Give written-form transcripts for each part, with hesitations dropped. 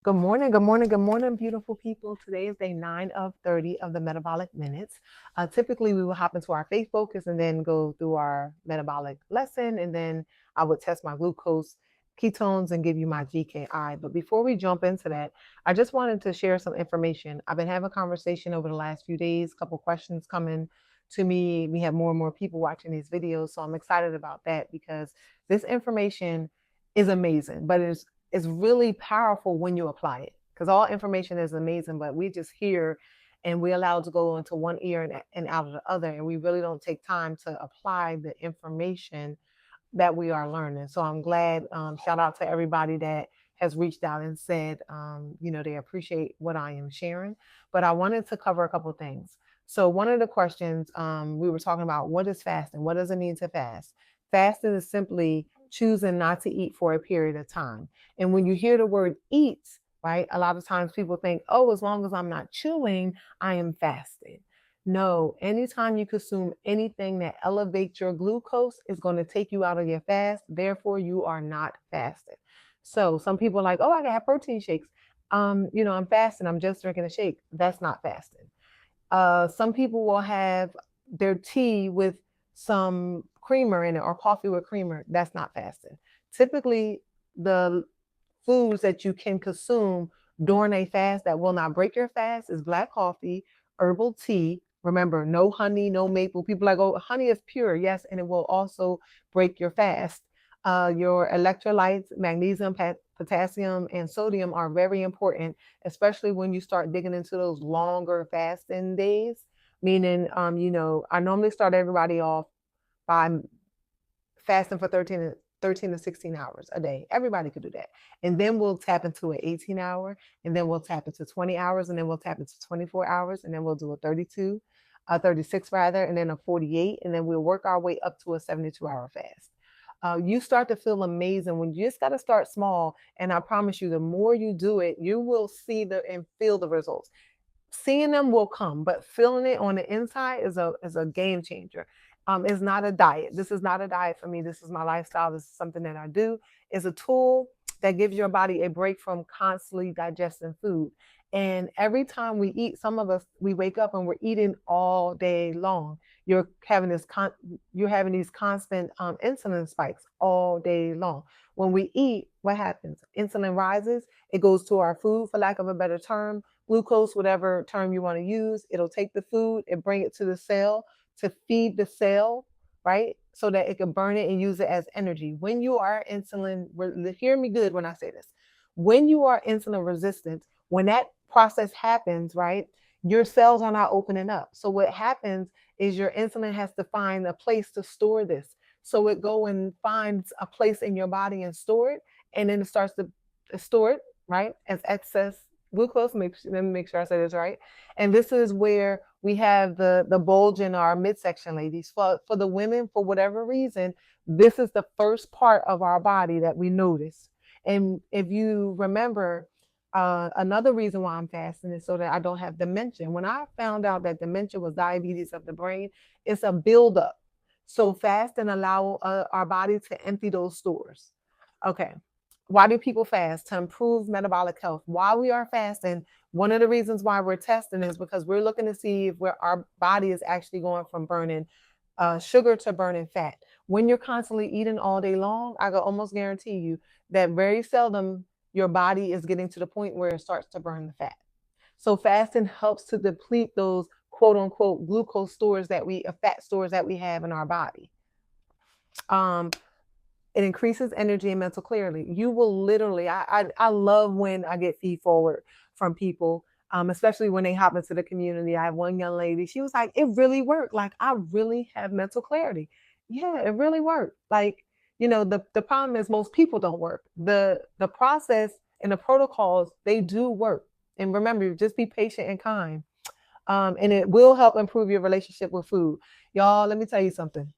Good morning, good morning, good morning, beautiful people. Today is day 9 of 30 of the Metabolic Minutes. Typically, we will hop into our faith focus and then go through our metabolic lesson, and then I would test my glucose, ketones, and give you my GKI. But before we jump into that, I just wanted to share some information. I've been having a conversation over the last few days, a couple questions coming to me. We have more and more people watching these videos, so I'm excited about that because this information is amazing, but it's really powerful when you apply it, because all information is amazing, but we just hear and we allow it to go into one ear and out of the other, and we really don't take time to apply the information that we are learning. So I'm glad. Shout out to everybody that has reached out and said, they appreciate what I am sharing. But I wanted to cover a couple of things. So one of the questions, we were talking about, what is fasting? What does it mean to fast? Fasting is simply choosing not to eat for a period of time. And when you hear the word eat, right, a lot of times people think, oh, as long as I'm not chewing, I am fasted. No, anytime you consume anything that elevates your glucose is going to take you out of your fast. Therefore, you are not fasted. So some people are like, oh, I can have protein shakes. I'm fasting. I'm just drinking a shake. That's not fasting. Some people will have their tea with some creamer in it or coffee with creamer. That's not fasting. Typically, the foods that you can consume during a fast that will not break your fast is black coffee, herbal tea. Remember, no honey, no maple. People are like, oh, honey is pure. Yes, and it will also break your fast. Your electrolytes, magnesium, potassium, and sodium are very important, especially when you start digging into those longer fasting days. Meaning, I normally start everybody off by fasting for 13 to 16 hours a day. Everybody could do that. And then we'll tap into an 18-hour, and then we'll tap into 20 hours, and then we'll tap into 24 hours, and then we'll do a 32, a 36 rather, and then a 48, and then we'll work our way up to a 72-hour fast. You start to feel amazing when you just got to start small. And I promise you, the more you do it, you will see and feel the results. Seeing them will come, but feeling it on the inside is a game changer. It's not a diet. This is not a diet for me. This is my lifestyle. This is something that I do. It's a tool that gives your body a break from constantly digesting food. And every time we eat, some of us, we wake up and we're eating all day long. You're having you're having these constant insulin spikes all day long. When we eat, what happens? Insulin rises. It goes to our food, for lack of a better term, glucose, whatever term you want to use. It'll take the food and bring it to the cell to feed the cell, right? So that it can burn it and use it as energy. When you are insulin, hear me good when I say this. When you are insulin resistant, when that process happens, right, your cells are not opening up. So what happens is your insulin has to find a place to store this. So it go and finds a place in your body and store it, and then it starts to store it, right, as excess glucose. Let me make sure I say this right. And this is where we have the bulge in our midsection, ladies. For the women, for whatever reason, this is the first part of our body that we notice. And if you remember, another reason why I'm fasting is so that I don't have dementia. When I found out that dementia was diabetes of the brain, it's a buildup. So fast and allow our body to empty those stores. Okay. Why do people fast? To improve metabolic health. While we are fasting, one of the reasons why we're testing is because we're looking to see if our body is actually going from burning sugar to burning fat. When you're constantly eating all day long, I can almost guarantee you that very seldom your body is getting to the point where it starts to burn the fat. So fasting helps to deplete those quote unquote glucose stores fat stores that we have in our body. It increases energy and mental clarity. You will literally, I love when I get feed forward from people, especially when they hop into the community. I have one young lady, she was like, it really worked. Like, I really have mental clarity. Yeah, it really worked. Like, the problem is most people don't work. The process and the protocols, they do work. And remember, just be patient and kind. And it will help improve your relationship with food. Y'all, let me tell you something.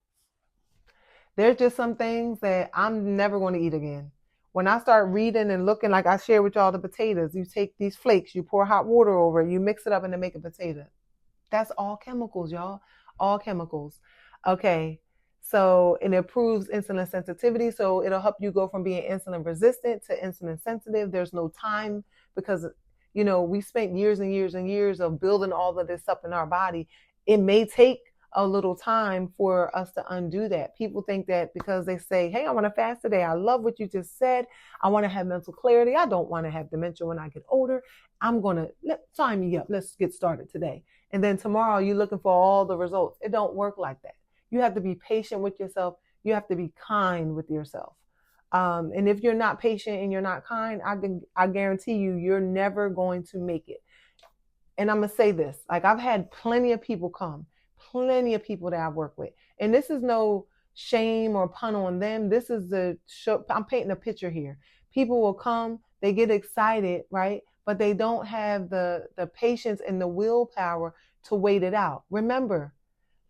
There's just some things that I'm never going to eat again. When I start reading and looking, like I share with y'all the potatoes, you take these flakes, you pour hot water over it, you mix it up and then make a potato. That's all chemicals, y'all. All chemicals. Okay. So it improves insulin sensitivity. So it'll help you go from being insulin resistant to insulin sensitive. There's no time because, we spent years and years and years of building all of this up in our body. It may take a little time for us to undo that. People think that because they say, hey, I want to fast today. I love what you just said. I want to have mental clarity. I don't want to have dementia when I get older. I'm going to sign me up. Let's get started today. And then tomorrow you're looking for all the results. It don't work like that. You have to be patient with yourself. You have to be kind with yourself. And if you're not patient and you're not kind, I guarantee you're never going to make it. And I'm going to say this, like I've had plenty of people come, plenty of people that I work with. And this is no shame or pun on them. This is the show. I'm painting a picture here. People will come, they get excited, right? But they don't have the patience and the willpower to wait it out. Remember,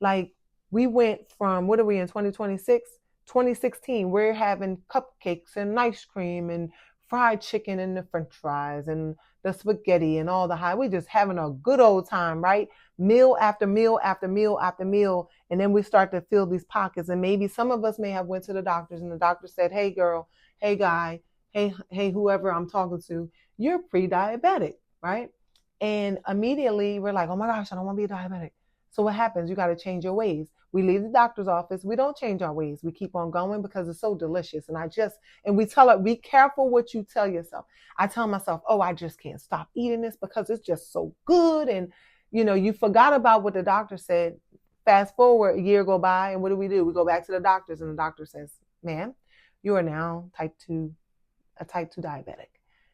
like we went from, what are we in 2026? 2016, we're having cupcakes and ice cream and fried chicken and the french fries and the spaghetti and all the high. We're just having a good old time, right? Meal after meal after meal after meal. And then we start to fill these pockets. And maybe some of us may have went to the doctors and the doctor said, hey girl, hey guy, hey whoever I'm talking to, you're pre-diabetic, right? And immediately we're like, oh my gosh, I don't want to be a diabetic. So what happens? You got to change your ways. We leave the doctor's office. We don't change our ways. We keep on going because it's so delicious. And we tell her, be careful what you tell yourself. I tell myself, oh, I just can't stop eating this because it's just so good. And, you forgot about what the doctor said. Fast forward, a year go by. And what do? We go back to the doctors and the doctor says, ma'am, you are now a type 2 diabetic.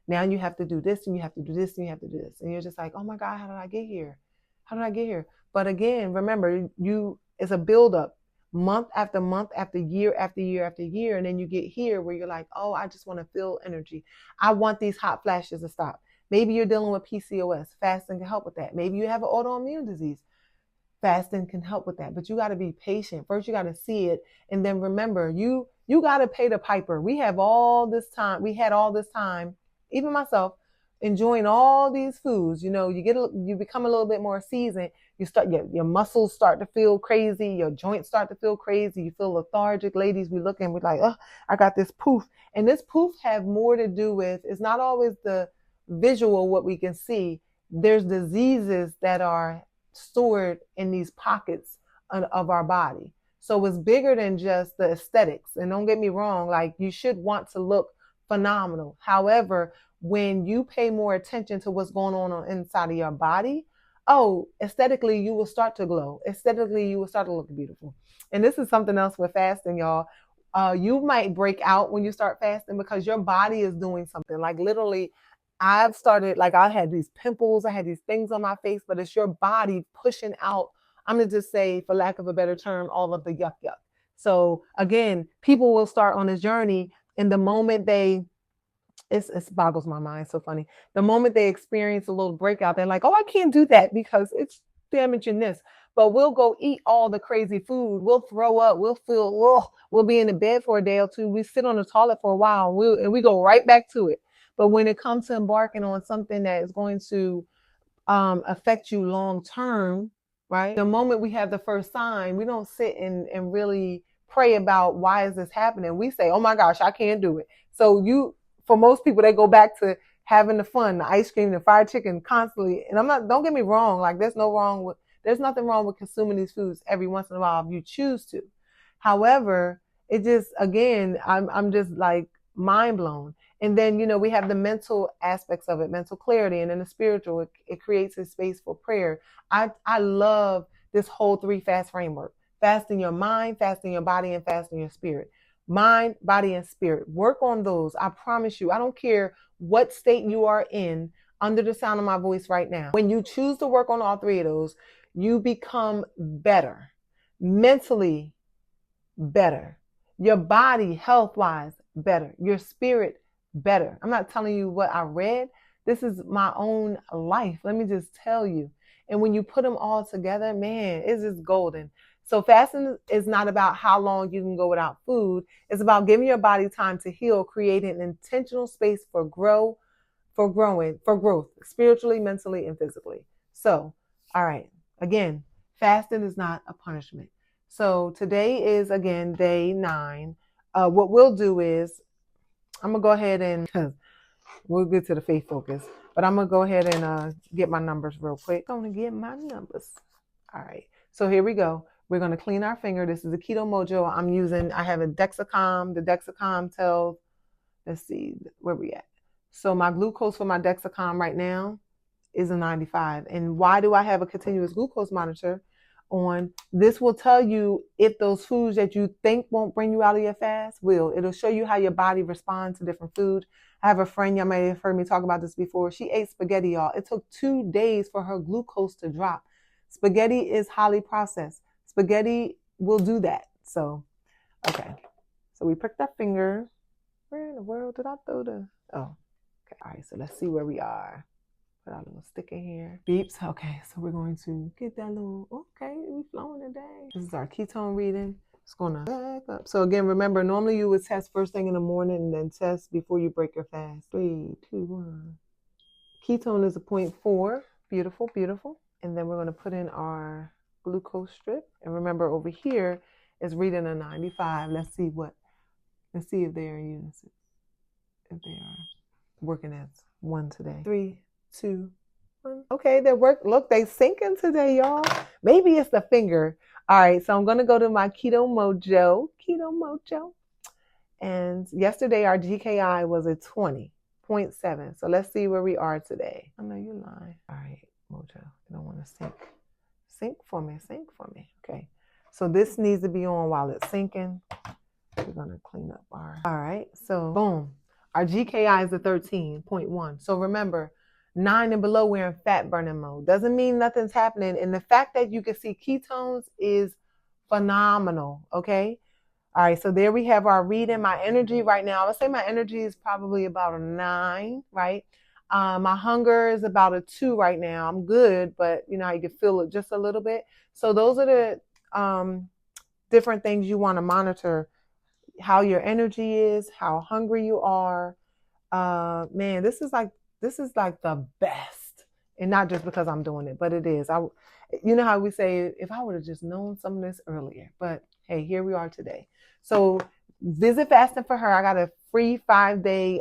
Now you have to do this and you have to do this and you have to do this. And you're just like, oh my God, how did I get here? How did I get here? But again, remember, it's a buildup, month after month after year after year after year. And then you get here where you're like, oh, I just want to feel energy. I want these hot flashes to stop. Maybe you're dealing with PCOS. Fasting can help with that. Maybe you have an autoimmune disease. Fasting can help with that. But you got to be patient. First, you got to see it. And then remember, you got to pay the piper. We had all this time, even myself, enjoying all these foods. You become a little bit more seasoned. You start, your muscles start to feel crazy. Your joints start to feel crazy. You feel lethargic. Ladies, we look and we're like, oh, I got this poof. And this poof have more to do with, it's not always the visual, what we can see. There's diseases that are stored in these pockets of our body. So it's bigger than just the aesthetics. And don't get me wrong, like you should want to look phenomenal. However, when you pay more attention to what's going on inside of your body, aesthetically, you will start to glow. Aesthetically, you will start to look beautiful. And this is something else with fasting, y'all. You might break out when you start fasting because your body is doing something. Like literally, I had these pimples, I had these things on my face, but it's your body pushing out, I'm going to just say, for lack of a better term, all of the yuck. So again, people will start on this journey, and the moment it boggles my mind. So funny. The moment they experience a little breakout, they're like, oh, I can't do that because it's damaging this. But we'll go eat all the crazy food. We'll throw up. We'll be in the bed for a day or two. We sit on the toilet for a while and we go right back to it. But when it comes to embarking on something that is going to affect you long term, right? The moment we have the first sign, we don't sit and really pray about why is this happening. We say, oh my gosh, I can't do it. So for most people, they go back to having the fun, the ice cream, the fried chicken constantly. And don't get me wrong, like there's nothing wrong with consuming these foods every once in a while if you choose to. However, it just, again, I'm just like mind blown. And then, we have the mental aspects of it, mental clarity, and then the spiritual, it creates a space for prayer. I love this whole 3 fast framework: fasting your mind, fasting your body, and fasting your spirit. Mind, body, and spirit. Work on those. I promise you, I don't care what state you are in under the sound of my voice right now. When you choose to work on all 3 of those, you become better. Mentally better. Your body, health-wise, better. Your spirit, better. I'm not telling you what I read. This is my own life. Let me just tell you. And when you put them all together, man, it's just golden. So fasting is not about how long you can go without food. It's about giving your body time to heal, creating an intentional space for growth, spiritually, mentally, and physically. So, all right. Again, fasting is not a punishment. So today is, again, day 9. What we'll do is I'm going to go ahead and We'll get to the faith focus. But I'm going to go ahead and get my numbers real quick. I'm going to get my numbers. All right. So here we go. We're going to clean our finger. This is a Keto Mojo. I have a Dexcom. The Dexcom tells, let's see, where we at? So my glucose for my Dexcom right now is a 95. And why do I have a continuous glucose monitor on? This will tell you if those foods that you think won't bring you out of your fast will. It'll show you how your body responds to different food. I have a friend, y'all may have heard me talk about this before. She ate spaghetti, y'all. It took 2 days for her glucose to drop. Spaghetti is highly processed. Spaghetti will do that. So, okay. So we pricked our finger. Where in the world did I throw the... Oh, okay. All right, so let's see where we are. Put our little stick in here. Beeps. Okay, so we're going to get that little... Okay, we flowing today. This is our ketone reading. It's going to back up. So again, remember, normally you would test first thing in the morning and then test before you break your fast. 3, 2, 1. Ketone is a 0.4. Beautiful, beautiful. And then we're going to put in our glucose strip. And remember, over here is reading a 95. Let's see if they are in unison. If they are working as one today. 3, 2, 1. Okay, they're working. Look, they sinking today, y'all. Maybe it's the finger. All right, so I'm going to go to my Keto Mojo. Keto Mojo. And yesterday our GKI was a 20.7. So let's see where we are today. I know you're lying. All right, Mojo. I don't want to sink. Sink for me. Sink for me. Okay. So this needs to be on while it's sinking. We're going to clean up our... All right. So boom. Our GKI is a 13.1. So remember, 9 and below, we're in fat burning mode. Doesn't mean nothing's happening. And the fact that you can see ketones is phenomenal. Okay. All right. So there we have our reading. My energy right now, I would say my energy is probably about a 9, right? My hunger is about a 2 right now. I'm good, but you know how you can feel it just a little bit. So those are the different things you want to monitor. How your energy is, how hungry you are. Man, this is like the best. And not just because I'm doing it, but it is. You know how we say, if I would have just known some of this earlier, but hey, here we are today. So visit Fasting for Her. I got a free 5-day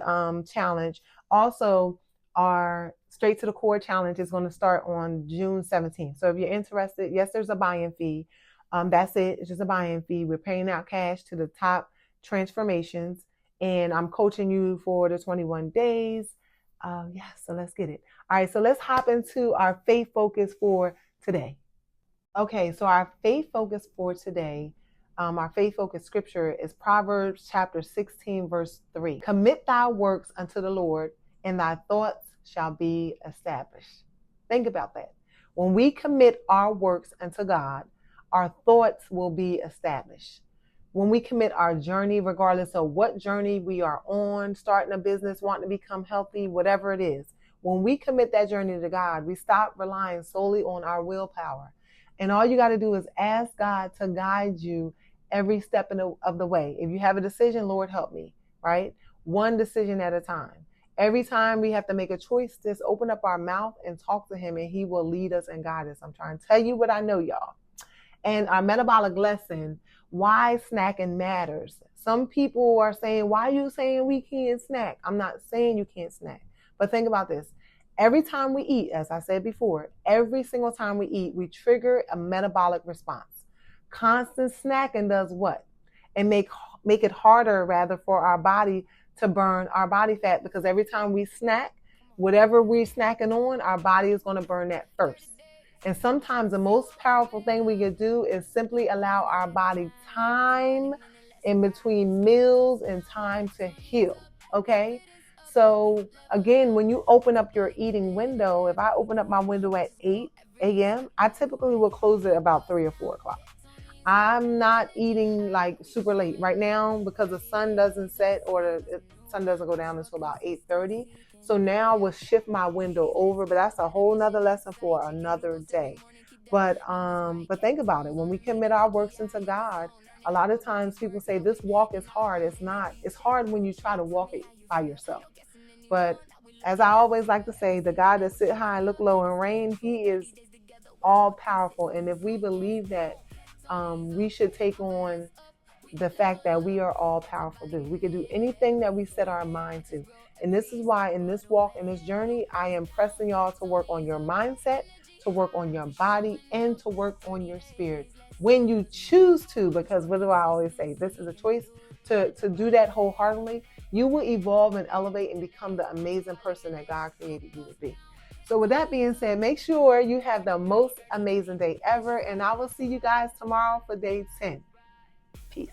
challenge. Also, our Straight to the Core challenge is going to start on June 17th. So if you're interested, yes, there's a buy-in fee. That's it. It's just a buy-in fee. We're paying out cash to the top transformations, and I'm coaching you for the 21 days. So let's get it. All right, so let's hop into our faith focus for today. Okay, so our faith focus for today, our faith focus scripture is Proverbs chapter 16, verse 3. Commit thy works unto the Lord, and thy thoughts shall be established. Think about that. When we commit our works unto God, our thoughts will be established. When we commit our journey, regardless of what journey we are on, starting a business, wanting to become healthy, whatever it is, when we commit that journey to God, we stop relying solely on our willpower. And all you got to do is ask God to guide you every step of the way. If you have a decision, Lord, help me, right? One decision at a time. Every time we have to make a choice, just open up our mouth and talk to him, and he will lead us and guide us. I'm trying to tell you what I know, y'all. And our metabolic lesson, why snacking matters. Some people are saying, why are you saying we can't snack? I'm not saying you can't snack. But think about this. Every time we eat, as I said before, every single time we eat, we trigger a metabolic response. Constant snacking does what? And make it harder, rather, for our body to burn our body fat, because every time we snack, whatever we're snacking on, our body is going to burn that first. And sometimes the most powerful thing we can do is simply allow our body time in between meals and time to heal. Okay? So again, when you open up your eating window, if I open up my window at 8 a.m., I typically will close it about 3 or 4 o'clock. I'm not eating like super late right now because the sun doesn't set or the sun doesn't go down until about 8:30. So now we'll shift my window over, but that's a whole nother lesson for another day. But think about it. When we commit our works into God, a lot of times people say this walk is hard. It's not. It's hard when you try to walk it by yourself. But as I always like to say, the God that sit high and look low and reign, he is all powerful. And if we believe that, we should take on the fact that we are all powerful too. We can do anything that we set our mind to. And this is why in this walk, in this journey, I am pressing y'all to work on your mindset, to work on your body, and to work on your spirit when you choose to, because what do I always say? This is a choice to do that wholeheartedly. You will evolve and elevate and become the amazing person that God created you to be. So with that being said, make sure you have the most amazing day ever. And I will see you guys tomorrow for day 10. Peace.